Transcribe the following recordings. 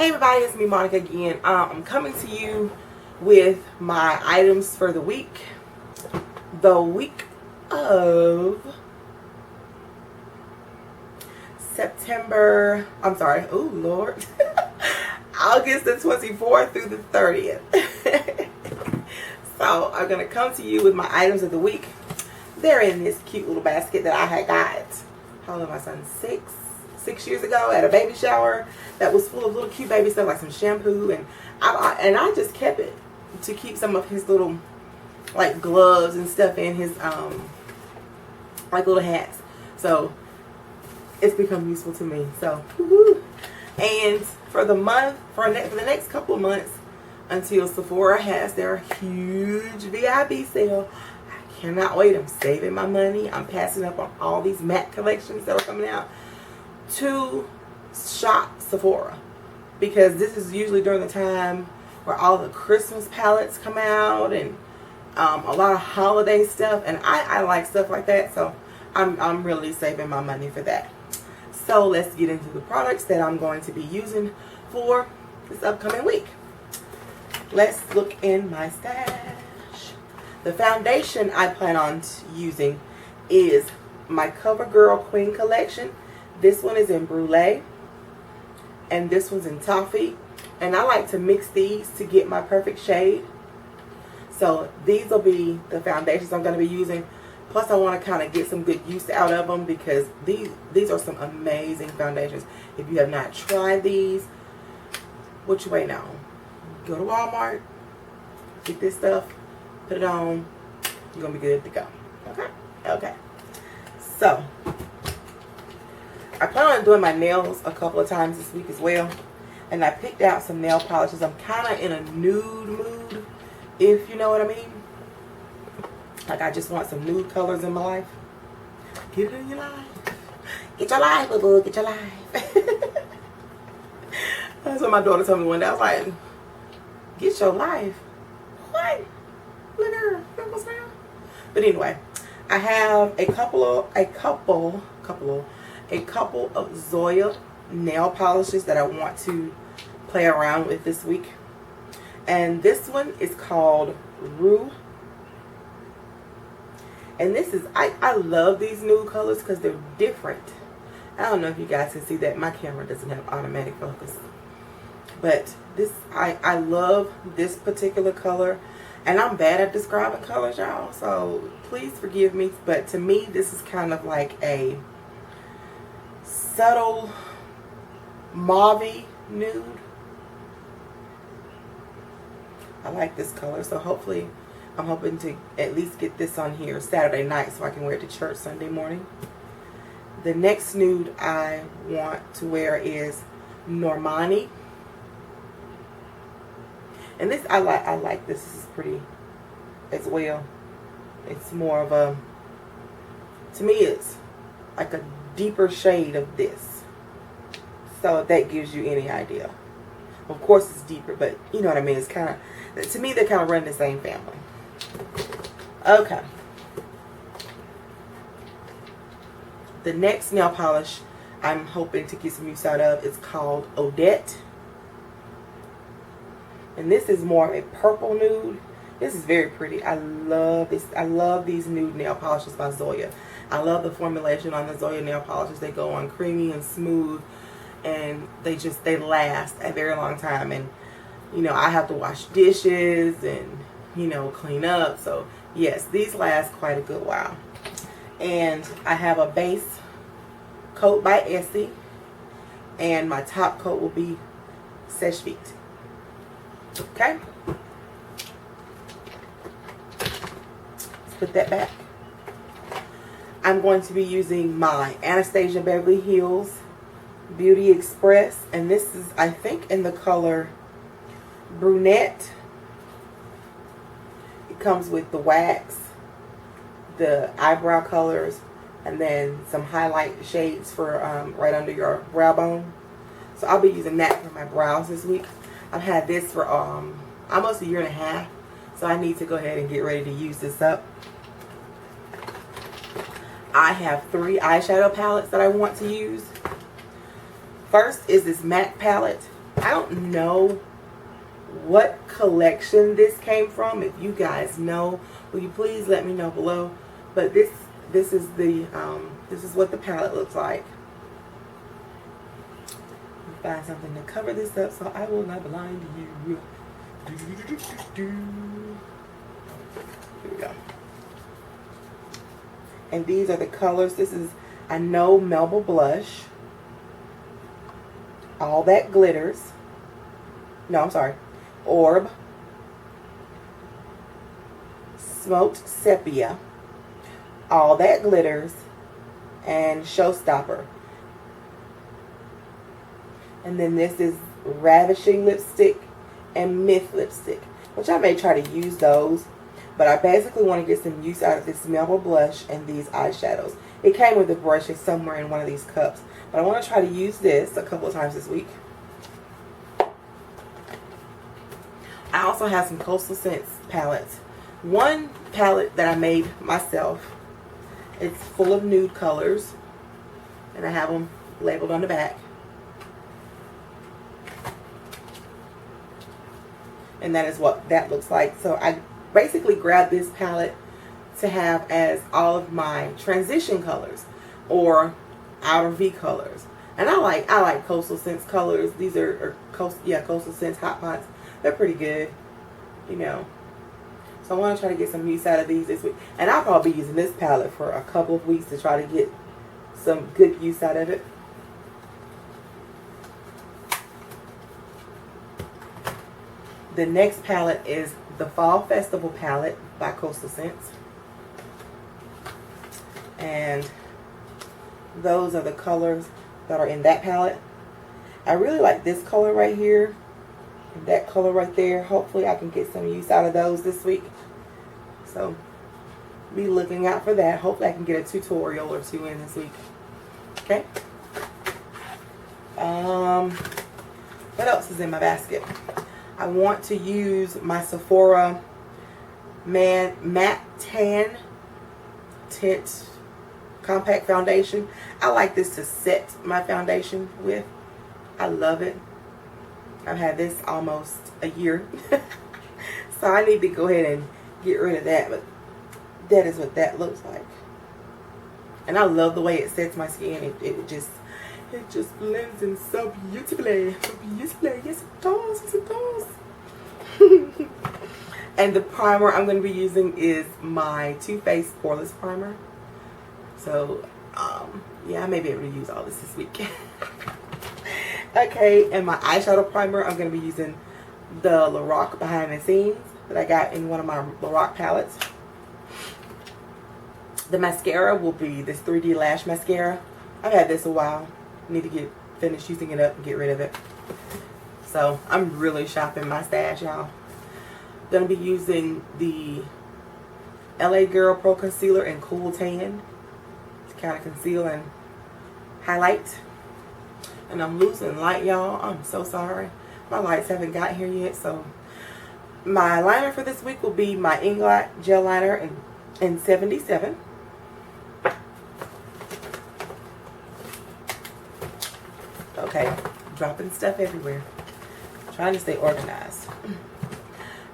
Hey everybody, it's me Monica again. I'm coming to you with my items for the week. The week of August the 24th through the 30th. So I'm going to come to you with my items of the week. They're in this cute little basket that I had got, how old was my son? 6 years ago at a baby shower that was full of little cute baby stuff like some shampoo, and I just kept it to keep some of his little like gloves and stuff in his like little hats. So it's become useful to me. So and for the month, for the next couple of months until Sephora has their huge VIP sale, I cannot wait. I'm saving my money. I'm passing up on all these matte collections that are coming out to shop Sephora, because this is usually during the time where all the Christmas palettes come out and a lot of holiday stuff, and I like stuff like that, so I'm really saving my money for that. So let's get into the products that I'm going to be using for this upcoming week. Let's look in my stash. The foundation I plan on using is my CoverGirl Queen collection. This one is in Brulee, and this one's in Toffee, and I like to mix these to get my perfect shade. So these will be the foundations I'm going to be using. Plus I want to kind of get some good use out of them, because these are some amazing foundations. If you have not tried these, what you waiting on? Go to Walmart, get this stuff, put it on, you're going to be good to go. Okay. So I plan on doing my nails a couple of times this week as well, and I picked out some nail polishes. I'm kind of in a nude mood, if you know what I mean. Like, I just want some nude colors in my life. Get it in your life. Get your life, boo-boo. Get your life. That's what my daughter told me one day. I was like, get your life? What? Look at her. What's now? But anyway, I have a couple of Zoya nail polishes that I want to play around with this week. And this one is called Rue. And this is, I love these nude colors because they're different. I don't know if you guys can see that. My camera doesn't have automatic focus. But this, I love this particular color. And I'm bad at describing colors, y'all. So please forgive me. But to me, this is kind of like a subtle mauve nude. I like this color, so hopefully I'm hoping to at least get this on here Saturday night so I can wear it to church Sunday morning. The next nude I want to wear is Normani, and this I like this. This is pretty as well. It's more of a, to me it's like a deeper shade of this, so if that gives you any idea. Of course it's deeper, but you know what I mean. It's kind of, to me, they kind of run the same family. Okay, the next nail polish I'm hoping to get some use out of is called Odette, and this is more of a purple nude. This is very pretty. I love this. I love these nude nail polishes by Zoya. I love the formulation on the Zoya nail polishes. They go on creamy and smooth, and they last a very long time. And you know, I have to wash dishes and, you know, clean up. So yes, these last quite a good while. And I have a base coat by Essie, and my top coat will be Seche Vite. Okay, let's put that back. I'm going to be using my Anastasia Beverly Hills Beauty Express, and this is, I think, in the color Brunette. It comes with the wax, the eyebrow colors, and then some highlight shades for right under your brow bone. So I'll be using that for my brows this week. I've had this for almost a year and a half, so I need to go ahead and get ready to use this up. I have 3 eyeshadow palettes that I want to use. First is this MAC palette. I don't know what collection this came from. If you guys know, will you please let me know below? But this is the this is what the palette looks like. Find something to cover this up so I will not blind you. Here we go. And these are the colors. This is I Know Melba Blush. All That Glitters. No, I'm sorry. Orb. Smoked Sepia. All That Glitters. And Showstopper. And then this is Ravishing Lipstick and Myth Lipstick, which I may try to use those. But I basically want to get some use out of this Melba Blush and these eyeshadows. It came with the brushes somewhere in one of these cups. But I want to try to use this a couple of times this week. I also have some Coastal Scents palettes. One palette that I made myself. It's full of nude colors. And I have them labeled on the back. And that is what that looks like. So I basically grabbed this palette to have as all of my transition colors or outer V colors. And I like Coastal Scents colors. These are Coastal Scents Hot Pots. They're pretty good, you know. So I want to try to get some use out of these this week. And I'll probably be using this palette for a couple of weeks to try to get some good use out of it. The next palette is the Fall Festival palette by Coastal Scents. And those are the colors that are in that palette. I really like this color right here and that color right there. Hopefully I can get some use out of those this week. So be looking out for that. Hopefully I can get a tutorial or two in this week. Okay. What else is in my basket? I want to use my Sephora Matte Tan Tint Compact Foundation. I like this to set my foundation with. I love it. I've had this almost a year. So I need to go ahead and get rid of that. But that is what that looks like. And I love the way it sets my skin. It just blends in so beautifully. So beautifully. Yes, it does. Yes, it does. And the primer I'm going to be using is my Too Faced Poreless Primer. So, yeah, I may be able to use all this week. Okay, and my eyeshadow primer, I'm going to be using the Lorac Behind the Scenes that I got in one of my Lorac palettes. The mascara will be this 3D Lash Mascara. I've had this a while. Need to get finished using it up and get rid of it. So I'm really shopping my stash, y'all. Gonna be using the LA Girl Pro Concealer in Cool Tan to kind of conceal and highlight. And I'm losing light, y'all. I'm so sorry. My lights haven't got here yet. So my liner for this week will be my Inglot Gel Liner in 77. Okay, dropping stuff everywhere. Trying to stay organized.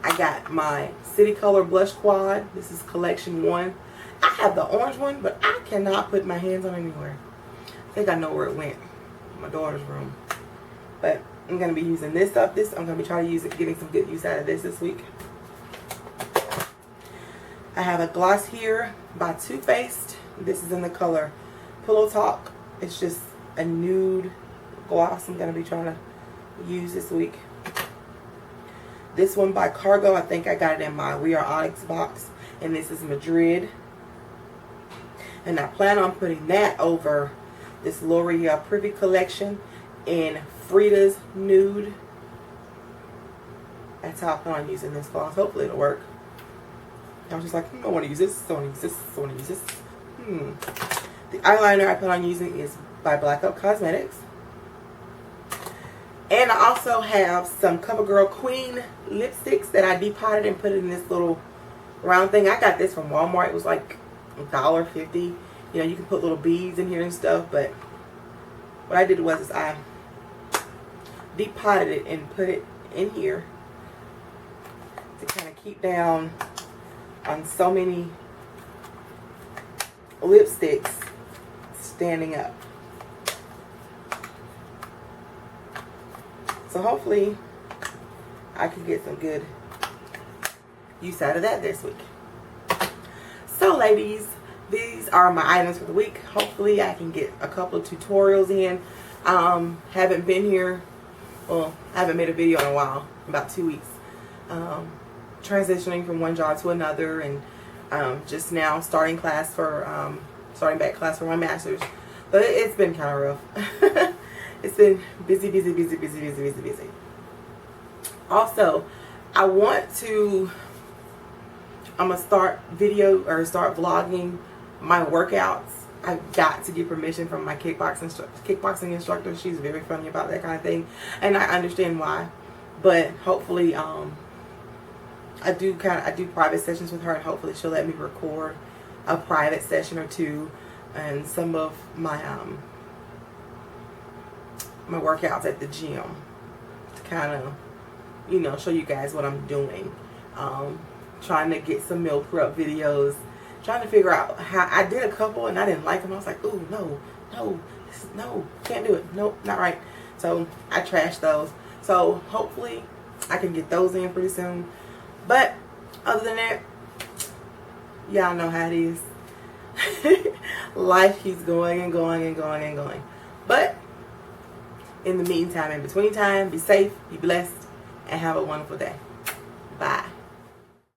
I got my City Color Blush Quad. This is collection 1. I have the orange one, but I cannot put my hands on it anywhere. I think I know where it went. My daughter's room. But I'm going to be using this up. I'm going to be trying to use it, getting some good use out of this week. I have a gloss here by Too Faced. This is in the color Pillow Talk. It's just a nude gloss I'm going to be trying to use this week. This one by Cargo, I think I got it in my We Are Onyx box, and this is Madrid. And I plan on putting that over this L'Oreal Privy Collection in Frida's Nude. That's how I plan on using this gloss. Hopefully it'll work. I was just like, I want to use this, I want to use this, I want to use this. The eyeliner I plan on using is by Black Up Cosmetics. And I also have some CoverGirl Queen lipsticks that I depotted and put in this little round thing. I got this from Walmart. It was like $1.50. You know, you can put little beads in here and stuff. But what I did was I deep potted it and put it in here to kind of keep down on so many lipsticks standing up. So hopefully I can get some good use out of that this week. So ladies, these are my items for the week. Hopefully I can get a couple of tutorials in. Haven't been here, well, I haven't made a video in a while, about 2 weeks. Transitioning from one job to another, and just now starting back class for my master's. But it's been kind of rough. It's been busy. Also, I'm gonna start vlogging my workouts. I've got to get permission from my kickboxing instructor. She's very funny about that kind of thing, and I understand why. But hopefully, I do private sessions with her, and hopefully she'll let me record a private session or two, and some of my my workouts at the gym to kind of, you know, show you guys what I'm doing. Trying to get some meal prep videos, trying to figure out how. I did a couple and I didn't like them. I was like, ooh, no, can't do it. Nope, not right. So I trashed those. So hopefully I can get those in pretty soon. But other than that, y'all know how it is. Life keeps going and going and going and going. But in the meantime, in between time, be safe, be blessed, and have a wonderful day. Bye.